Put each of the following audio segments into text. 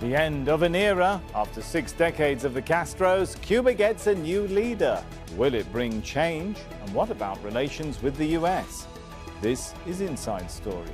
The end of an era. After 6 decades of the Castros, Cuba gets a new leader. Will it bring change? And what about relations with the US? This is Inside Story.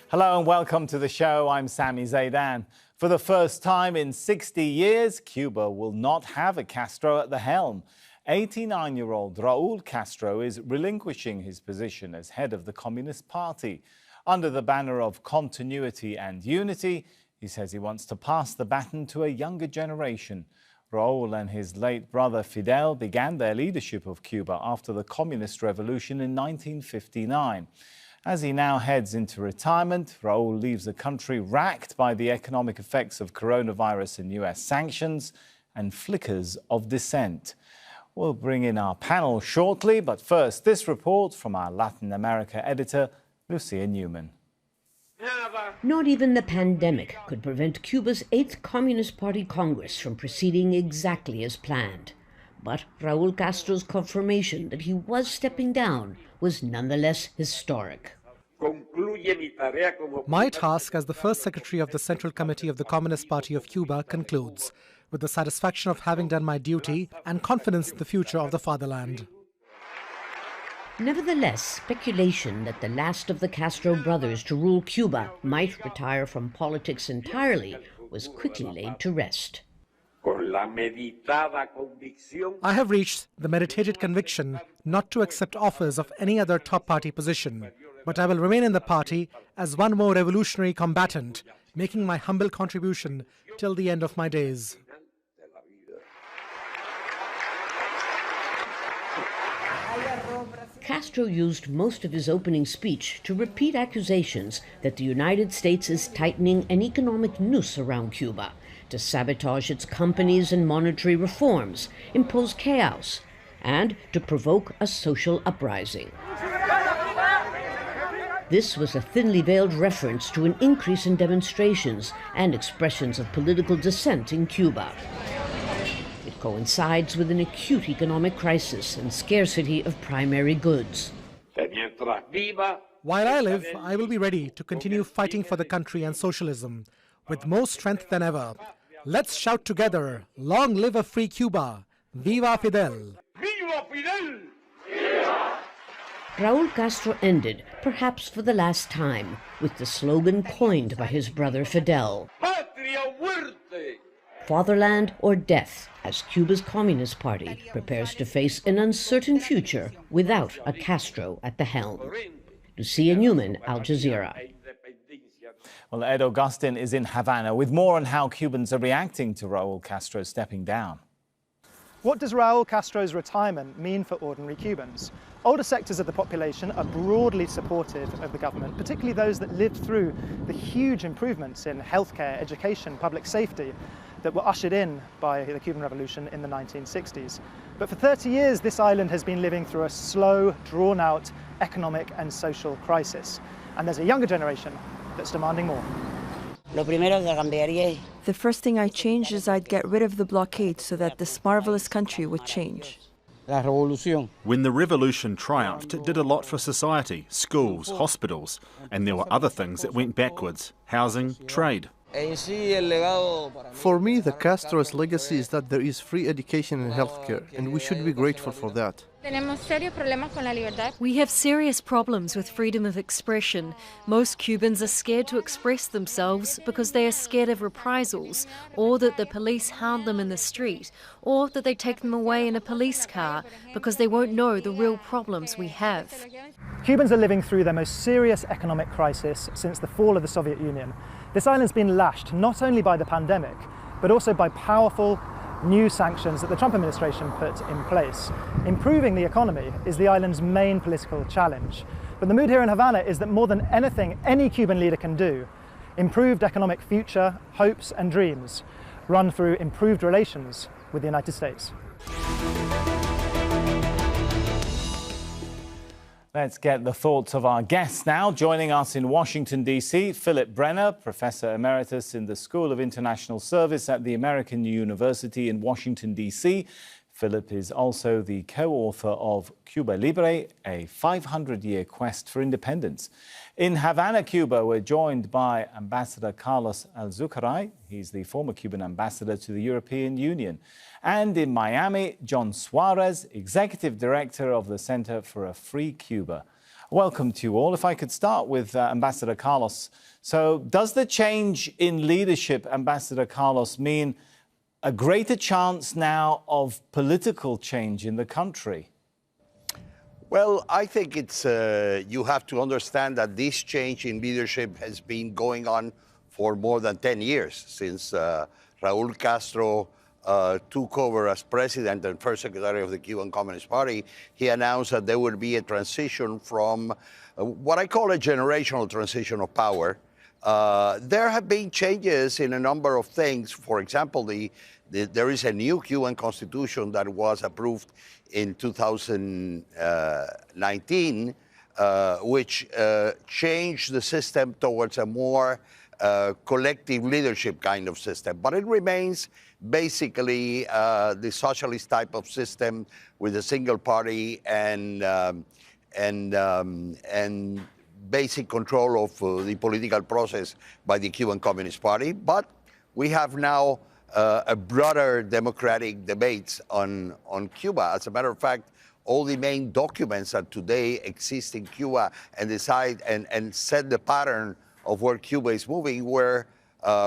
Hello and welcome to the show. I'm Sami Zaidan. For the first time in 60 years, Cuba will not have a Castro at the helm. 89-year-old Raul Castro is relinquishing his position as head of the Communist Party. Under the banner of continuity and unity, he says he wants to pass the baton to a younger generation. Raul and his late brother Fidel began their leadership of Cuba after the Communist Revolution in 1959. As he now heads into retirement, Raul leaves the country racked by the economic effects of coronavirus and US sanctions and flickers of dissent. We'll bring in our panel shortly, but first, this report from our Latin America editor, Lucia Newman. Not even the pandemic could prevent Cuba's 8th Communist Party Congress from proceeding exactly as planned. But Raul Castro's confirmation that he was stepping down was nonetheless historic. My task as the first secretary of the Central Committee of the Communist Party of Cuba concludes with the satisfaction of having done my duty and confidence in the future of the fatherland. Nevertheless, speculation that the last of the Castro brothers to rule Cuba might retire from politics entirely was quickly laid to rest. I have reached the meditated conviction not to accept offers of any other top party position, but I will remain in the party as one more revolutionary combatant, making my humble contribution till the end of my days. Castro used most of his opening speech to repeat accusations that the United States is tightening an economic noose around Cuba, to sabotage its companies and monetary reforms, impose chaos, and to provoke a social uprising. This was a thinly veiled reference to an increase in demonstrations and expressions of political dissent in Cuba. It coincides with an acute economic crisis and scarcity of primary goods. While I live, I will be ready to continue fighting for the country and socialism with more strength than ever. Let's shout together, long live a free Cuba! Viva Fidel! Viva Fidel! Viva! Raul Castro ended, perhaps for the last time, with the slogan coined by his brother Fidel. Patria o muerte! Fatherland or death, as Cuba's Communist Party prepares to face an uncertain future without a Castro at the helm. Lucia Newman, Al Jazeera. Well, Ed Augustin is in Havana with more on how Cubans are reacting to Raul Castro stepping down. What does Raul Castro's retirement mean for ordinary Cubans? Older sectors of the population are broadly supportive of the government, particularly those that lived through the huge improvements in healthcare, education, public safety that were ushered in by the Cuban Revolution in the 1960s. But for 30 years, this island has been living through a slow, drawn-out economic and social crisis. And there's a younger generation that's demanding more. The first thing I changed is I'd get rid of the blockade so that this marvelous country would change. When the revolution triumphed, it did a lot for society, schools, hospitals, and there were other things that went backwards: housing, trade. For me, the Castro's legacy is that there is free education and healthcare, and we should be grateful for that. We have serious problems with freedom of expression. Most Cubans are scared to express themselves because they are scared of reprisals, or that the police hound them in the street, or that they take them away in a police car because they won't know the real problems we have. Cubans are living through their most serious economic crisis since the fall of the Soviet Union. This island's been lashed not only by the pandemic, but also by powerful new sanctions that the Trump administration put in place. Improving the economy is the island's main political challenge. But the mood here in Havana is that more than anything any Cuban leader can do, improved economic future, hopes and dreams run through improved relations with the United States. Let's get the thoughts of our guests now. Joining us in Washington, D.C., Philip Brenner, Professor Emeritus in the School of International Service at the American University in Washington, D.C. Philip is also the co-author of Cuba Libre, a 500-year quest for independence. In Havana, Cuba, we're joined by Ambassador Carlos Alzugaray. He's the former Cuban ambassador to the European Union. And in Miami, John Suarez, Executive Director of the Center for a Free Cuba. Welcome to you all. If I could start with Ambassador Carlos. So does the change in leadership, Ambassador Carlos, mean a greater chance now of political change in the country? Well, I think it's you have to understand that this change in leadership has been going on for more than 10 years since Raul Castro took over as president and first secretary of the Cuban Communist Party. He announced that there would be a transition from what I call a generational transition of power. There have been changes in a number of things. For example, there is a new Cuban constitution that was approved in 2019, which changed the system towards a more collective leadership kind of system. But it remains basically the socialist type of system with a single party and basic control of the political process by the Cuban Communist Party. But we have now a broader democratic debates on Cuba. As a matter of fact, all the main documents that today exist in Cuba and decide and set the pattern of where Cuba is moving were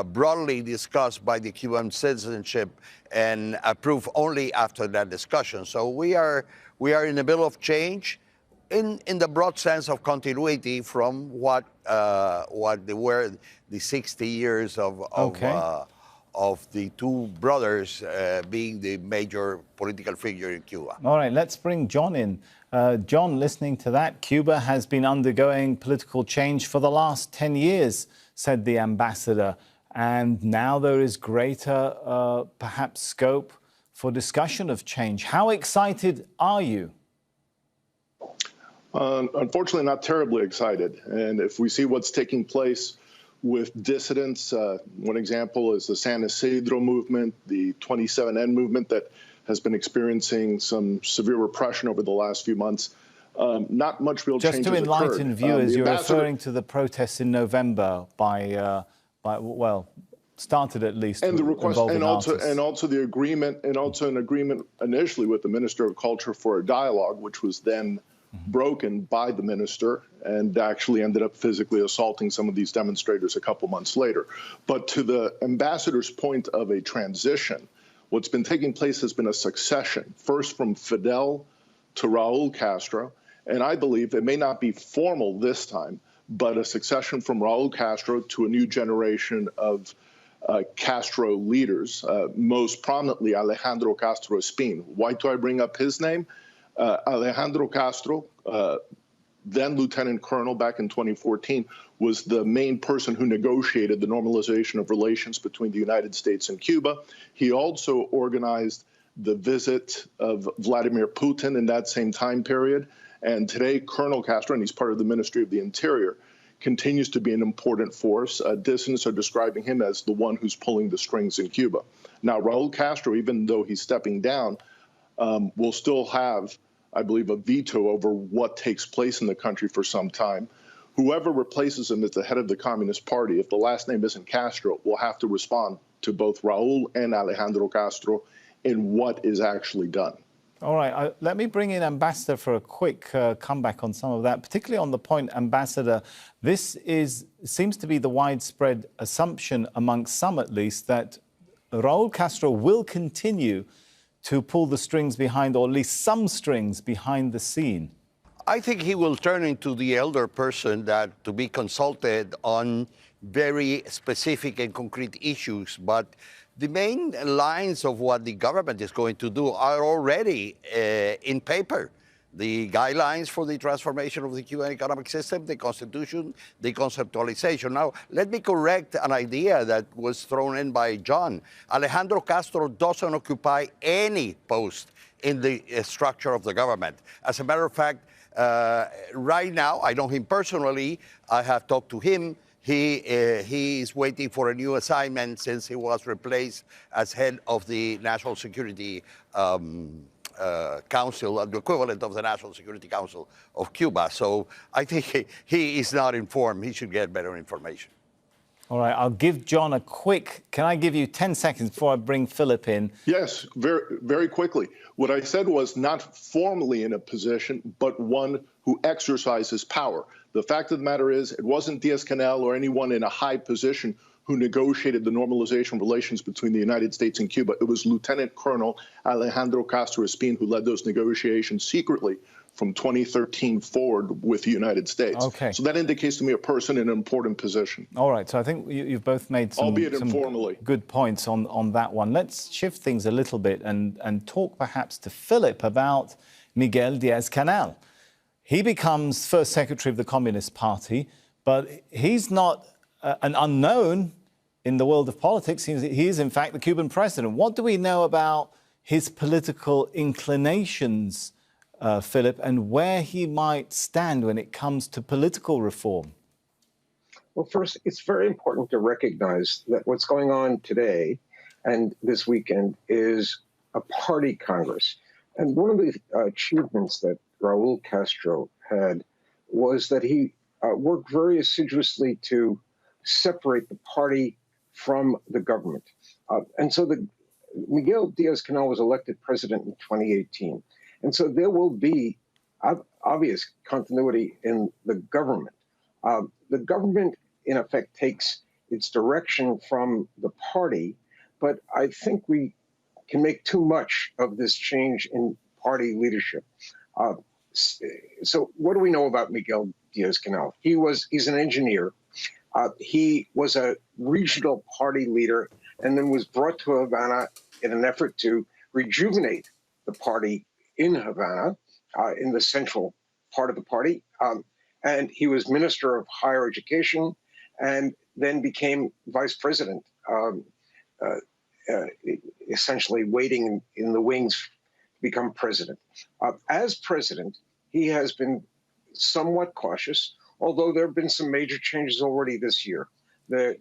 broadly discussed by the Cuban citizenship and approved only after that discussion. So we are in the middle of change in the broad sense of continuity from what were the 60 years of the two brothers being the major political figure in Cuba. All right, let's bring John in. John, listening to that, Cuba has been undergoing political change for the last 10 years, said the ambassador, and now there is greater, perhaps, scope for discussion of change. How excited are you? Unfortunately, not terribly excited. And if we see what's taking place with dissidents, one example is the San Isidro movement, the 27N movement that has been experiencing some severe repression over the last few months. Not much real change has occurred. Just to enlighten viewers, you're referring to the protests in November by well, started at least and the request, and also the agreement, and also an agreement initially with the Minister of Culture for a dialogue, which was then broken by the minister and actually ended up physically assaulting some of these demonstrators a couple months later. But to the ambassador's point of a transition, what's been taking place has been a succession, first from Fidel to Raul Castro, and I believe it may not be formal this time, but a succession from Raul Castro to a new generation of Castro leaders, most prominently Alejandro Castro Espín. Why do I bring up his name? Alejandro Castro, then Lieutenant Colonel back in 2014, was the main person who negotiated the normalization of relations between the United States and Cuba. He also organized the visit of Vladimir Putin in that same time period. And today, Colonel Castro, and he's part of the Ministry of the Interior, continues to be an important force. Dissidents are describing him as the one who's pulling the strings in Cuba. Now, Raul Castro, even though he's stepping down, will still have, I believe, a veto over what takes place in the country for some time. Whoever replaces him as the head of the Communist Party, if the last name isn't Castro, will have to respond to both Raul and Alejandro Castro in what is actually done. All right, let me bring in Ambassador for a quick comeback on some of that, particularly on the point, Ambassador, this seems to be the widespread assumption amongst some at least that Raul Castro will continue to pull the strings behind, or at least some strings behind the scene. I think he will turn into the elder person to be consulted on very specific and concrete issues, but the main lines of what the government is going to do are already in paper. The guidelines for the transformation of the Cuban economic system, the constitution, the conceptualization. Now, let me correct an idea that was thrown in by John. Alejandro Castro doesn't occupy any post in the structure of the government. As a matter of fact, Right now, I know him personally. I have talked to him. He is waiting for a new assignment since he was replaced as head of the National Security Council, the equivalent of the National Security Council of Cuba. So I think he is not informed. He should get better information. All right, I'll give John a quick, can I give you 10 seconds before I bring Philip in? Yes, very, very quickly. What I said was not formally in a position, but one who exercises power. The fact of the matter is, it wasn't Diaz-Canel or anyone in a high position who negotiated the normalization relations between the United States and Cuba. It was Lieutenant Colonel Alejandro Castro who led those negotiations secretly from 2013 forward with the United States. Okay. So that indicates to me a person in an important position. All right, so I think you've both made some, albeit informally, good points on that one. Let's shift things a little bit and talk perhaps to Philip about Miguel Diaz-Canel. He becomes first secretary of the Communist Party, but he's not an unknown in the world of politics. He is, in fact, the Cuban president. What do we know about his political inclinations, Philip, and where he might stand when it comes to political reform? Well, first, it's very important to recognize that what's going on today and this weekend is a party Congress. And one of the achievements that Raul Castro had was that he worked very assiduously to separate the party from the government. And so Miguel Diaz-Canel was elected president in 2018. And so there will be obvious continuity in the government. The government, in effect, takes its direction from the party, but I think we can make too much of this change in party leadership. So what do we know about Miguel Diaz-Canel? He's an engineer. He was a regional party leader and then was brought to Havana in an effort to rejuvenate the party in Havana, in the central part of the party. And he was Minister of Higher Education and then became vice president, essentially waiting in the wings to become president. As president, he has been somewhat cautious, although there have been some major changes already this year. The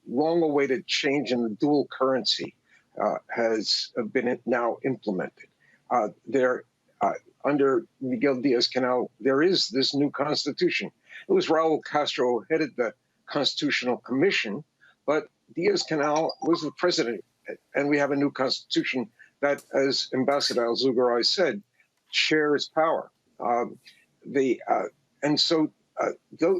long-awaited change in the dual currency has been now implemented. Under Miguel Diaz-Canel, there is this new constitution. It was Raul Castro who headed the Constitutional Commission, but Diaz-Canel was the president, and we have a new constitution that, as Ambassador Alzugaray said, shares power.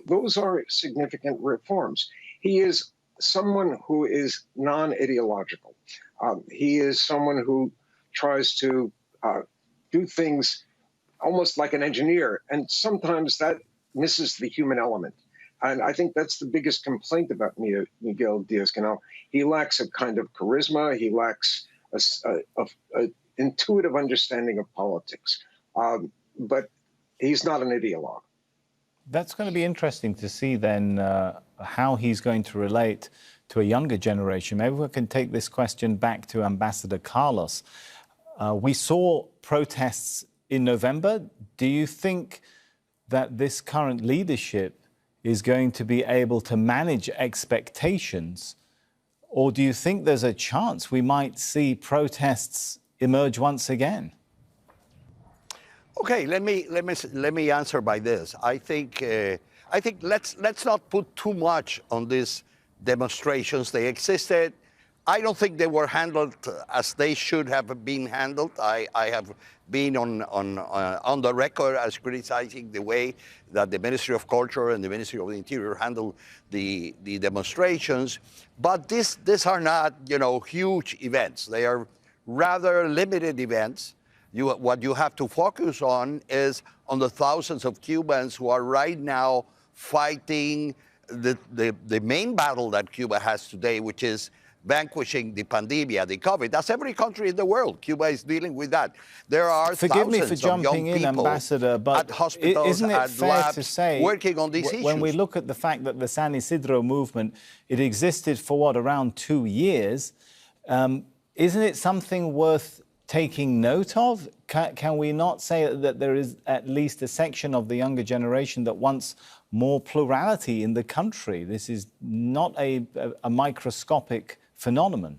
Those are significant reforms. He is someone who is non-ideological. He is someone who tries to do things almost like an engineer, and sometimes that misses the human element. And I think that's the biggest complaint about Miguel Diaz-Canel. He lacks a kind of charisma. He lacks an intuitive understanding of politics. But he's not an ideologue. That's going to be interesting to see then how he's going to relate to a younger generation. Maybe we can take this question back to Ambassador Carlos. We saw protests in November. Do you think that this current leadership is going to be able to manage expectations? Or do you think there's a chance we might see protests emerge once again? Okay, let me answer by this. I think let's not put too much on these demonstrations. They existed. I don't think they were handled as they should have been handled. I have been on the record as criticizing the way that the Ministry of Culture and the Ministry of the Interior handled the demonstrations. But these are not, huge events. They are rather limited events. What you have to focus on is on the thousands of Cubans who are right now fighting the main battle that Cuba has today, which is vanquishing the pandemic, the COVID. That's every country in the world. Cuba is dealing with that. There are thousands of young people Ambassador, but at hospitals, isn't it at fair labs, to say, working on these issues. When we look at the fact that the San Isidro movement, it existed for around 2 years, isn't it something worth taking note of? Can we not say that there is at least a section of the younger generation that wants more plurality in the country? This is not a microscopic phenomenon.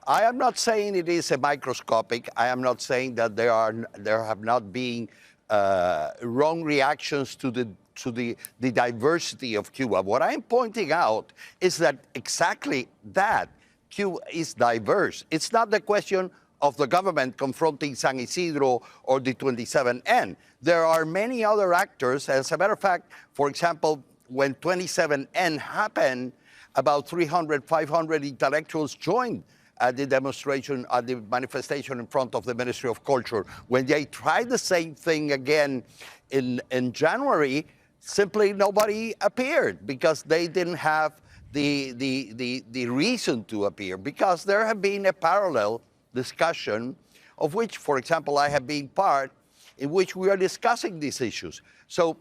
I am not saying it is a microscopic. I am not saying that there have not been wrong reactions to the diversity of Cuba. What I'm pointing out is that exactly that Cuba is diverse. It's not the question of the government confronting San Isidro or the 27N. There are many other actors. As a matter of fact, for example, when 27N happened, about 300, 500 intellectuals joined at the demonstration, at the manifestation in front of the Ministry of Culture. When they tried the same thing again in January, simply nobody appeared because they didn't have the reason to appear, because there have been a parallel discussion of which, for example, I have been part, in which we are discussing these issues. So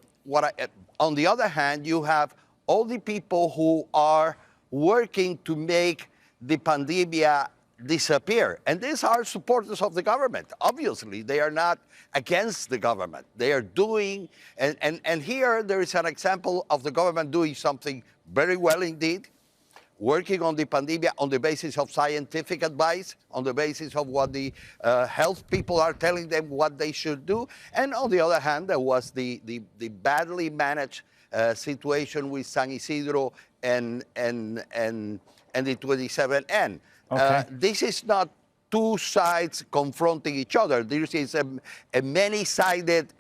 on the other hand, you have all the people who are working to make the pandemia disappear. And these are supporters of the government. Obviously, they are not against the government. They are doing, and here there is an example of the government doing something very well indeed, working on the pandemia on the basis of scientific advice, on the basis of what the health people are telling them what they should do. And on the other hand, there was the badly managed situation with San Isidro and the 27N. Okay. This is not two sides confronting each other. This is a many-sided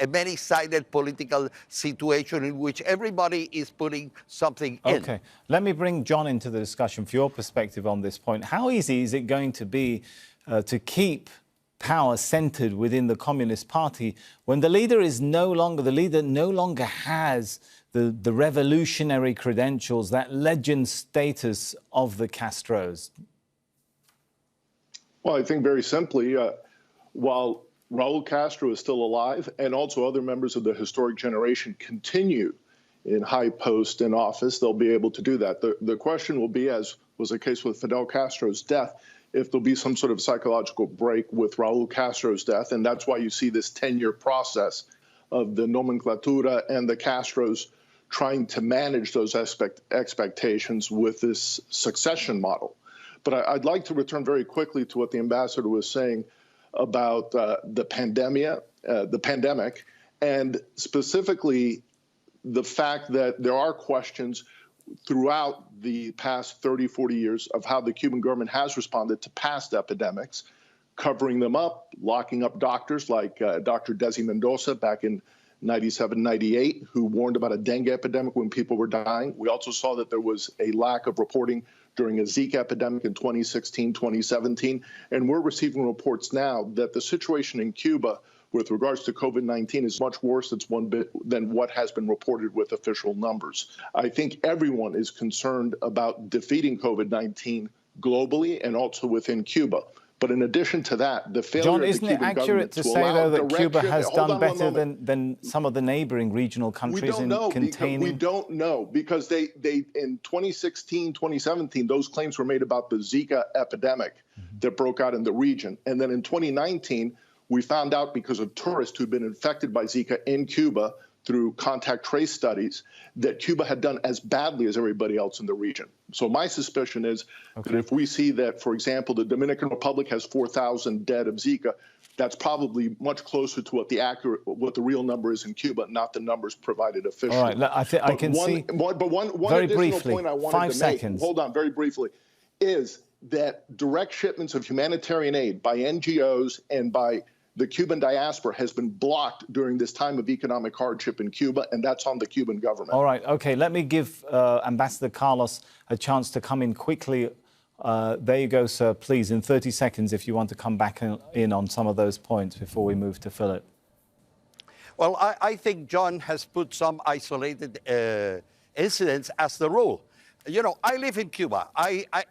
political situation in which everybody is putting something in. Okay, let me bring John into the discussion for your perspective on this point. How easy is it going to be to keep power centered within the Communist Party when the leader no longer has the revolutionary credentials, that legend status of the Castros? Well, I think very simply, while Raul Castro is still alive and also other members of the historic generation continue in high post in office, they'll be able to do that. The question will be, as was the case with Fidel Castro's death, if there'll be some sort of psychological break with Raul Castro's death. And that's why you see this 10-year process of the nomenclatura and the Castros trying to manage those expectations with this succession model. But I'd like to return very quickly to what the ambassador was saying about the pandemic, and specifically the fact that there are questions throughout the past 30, 40 years of how the Cuban government has responded to past epidemics, covering them up, locking up doctors like Dr. Desi Mendoza back in 97, 98, who warned about a dengue epidemic when people were dying. We also saw that there was a lack of reporting during a Zika epidemic in 2016, 2017. And we're receiving reports now that the situation in Cuba with regards to COVID-19 is much worse than what has been reported with official numbers. I think everyone is concerned about defeating COVID-19 globally and also within Cuba. But in addition to that, the failure John, of the isn't Cuban it accurate to say, though, that Cuba has done better than some of the neighboring regional countries in containing? We don't know, because they in 2016, 2017, those claims were made about the Zika epidemic that broke out in the region. And then in 2019, we found out, because of tourists who'd been infected by Zika in Cuba through contact trace studies, that Cuba had done as badly as everybody else in the region. So my suspicion is that if we see that, for example, the Dominican Republic has 4,000 dead of Zika, that's probably much closer to what the real number is in Cuba, not the numbers provided officially. All right, I can see. But one very additional briefly, point I wanted 5 to make, seconds. hold on, very briefly, is that direct shipments of humanitarian aid by NGOs and by the Cuban diaspora has been blocked during this time of economic hardship in Cuba, and that's on the Cuban government. All right, okay, let me give Ambassador Carlos a chance to come in quickly. There you go, sir. Please, in 30 seconds, if you want to come back in on some of those points before we move to Philip. Well, I think John has put some isolated incidents as the rule. You know, I live in Cuba.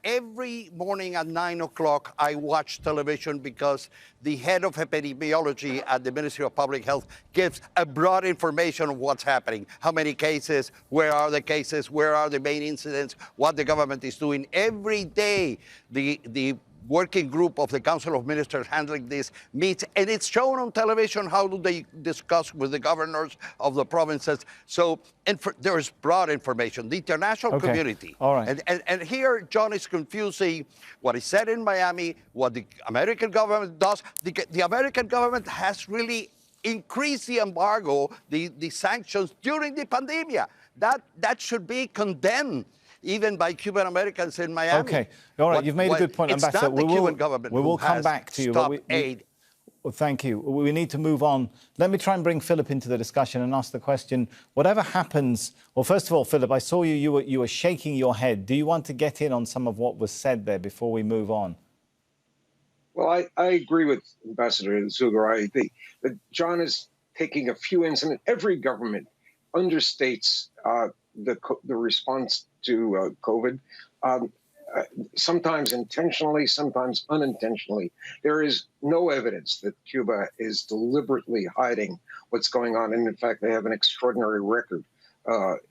Every morning at 9 o'clock, I watch television because the head of epidemiology at the Ministry of Public Health gives a broad information of what's happening. How many cases, where are the cases, where are the main incidents, what the government is doing. Every day, the working group of the Council of Ministers handling this meets, and it's shown on television. How do they discuss with the governors of the provinces? So there is broad information. The international community. All right. And here, John is confusing what is said in Miami, what the American government does. The American government has really increased the embargo, the sanctions during the pandemic. That should be condemned even by Cuban Americans in Miami. Okay, all right, you've made a good point, Ambassador. It's not the Cuban government we will come back to you. But aid. Well, thank you. We need to move on. Let me try and bring Philip into the discussion and ask the question, whatever happens... Well, first of all, Philip, I saw you were shaking your head. Do you want to get in on some of what was said there before we move on? Well, I agree with Ambassador Alzugaray that John is taking a few incidents. Every government understates the response to COVID, sometimes intentionally, sometimes unintentionally. There is no evidence that Cuba is deliberately hiding what's going on. And in fact, they have an extraordinary record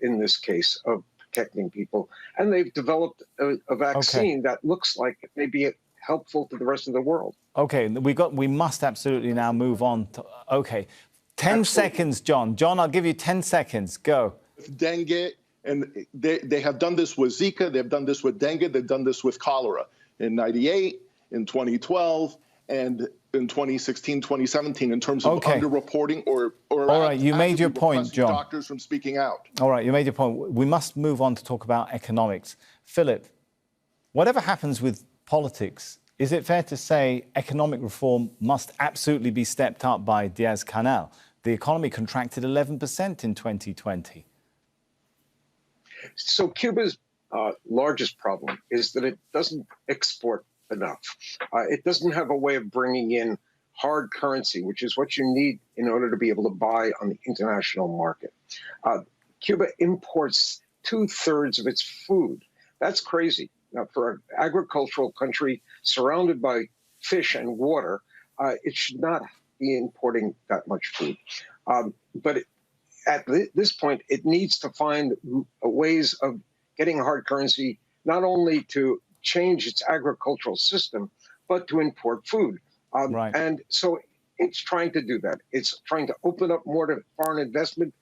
in this case of protecting people. And they've developed a vaccine that looks like it may be helpful to the rest of the world. Okay, we must absolutely now move on. 10 seconds, John. John, I'll give you 10 seconds. Go. Dengue, and they have done this with Zika, they've done this with dengue, they've done this with cholera in '98, in 2012, and in 2016, 2017, in terms of underreporting or all right, you made your point, John. Doctors from speaking out. All right, you made your point. We must move on to talk about economics. Philip, whatever happens with politics, is it fair to say economic reform must absolutely be stepped up by Diaz-Canel? The economy contracted 11% in 2020. So Cuba's largest problem is that it doesn't export enough. It doesn't have a way of bringing in hard currency, which is what you need in order to be able to buy on the international market. Cuba imports 2/3 of its food. That's crazy. Now, for an agricultural country surrounded by fish and water, it should not be importing that much food. But at this point, it needs to find ways of getting hard currency, not only to change its agricultural system, but to import food. And so it's trying to do that. It's trying to open up more to foreign investment.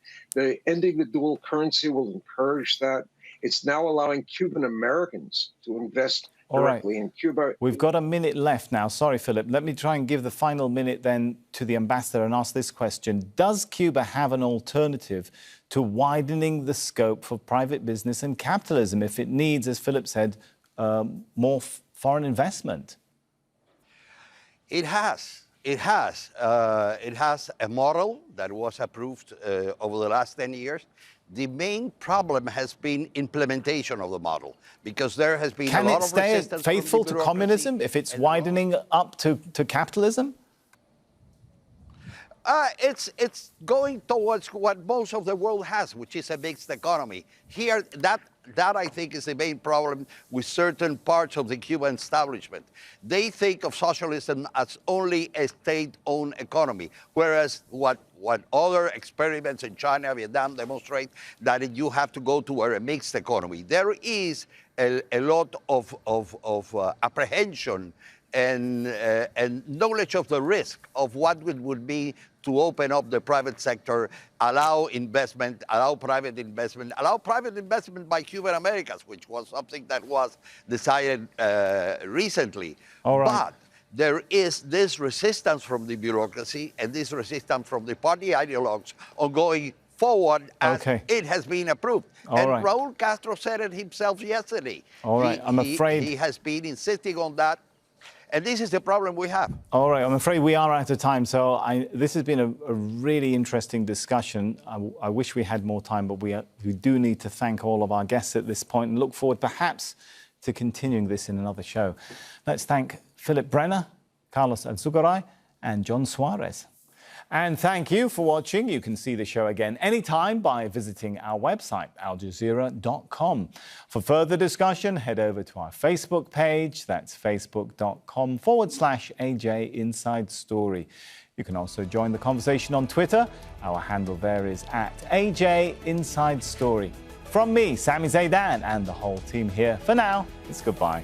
Ending the dual currency will encourage that. It's now allowing Cuban Americans to invest directly in Cuba. We've got a minute left now. Sorry, Philip. Let me try and give the final minute then to the ambassador and ask this question. Does Cuba have an alternative to widening the scope for private business and capitalism if it needs, as Philip said, more foreign investment? It has. It has. It has a model that was approved over the last 10 years. The main problem has been implementation of the model, because there has been a lot of resistance. Can it stay faithful to communism if it's widening up to capitalism? It's going towards what most of the world has, which is a mixed economy. Here, that I think is the main problem with certain parts of the Cuban establishment. They think of socialism as only a state-owned economy, whereas what other experiments in China, Vietnam demonstrate that you have to go to a mixed economy. There is a lot of apprehension and knowledge of the risk of what it would be to open up the private sector, allow private investment by Cuban Americans, which was something that was decided recently. But there is this resistance from the bureaucracy and this resistance from the party ideologues on going forward as it has been approved. Raul Castro said it himself yesterday. I'm afraid he has been insisting on that. And this is the problem we have. All right, I'm afraid we are out of time. So this has been a really interesting discussion. I wish we had more time, but we do need to thank all of our guests at this point and look forward perhaps to continuing this in another show. Let's thank Philip Brenner, Carlos Alzugaray, and John Suarez. And thank you for watching. You can see the show again anytime by visiting our website, aljazeera.com. For further discussion, head over to our Facebook page. That's facebook.com/AJ Inside Story. You can also join the conversation on Twitter. Our handle there is @AJ Inside Story. From me, Sami Zaidan, and the whole team here, for now, it's goodbye.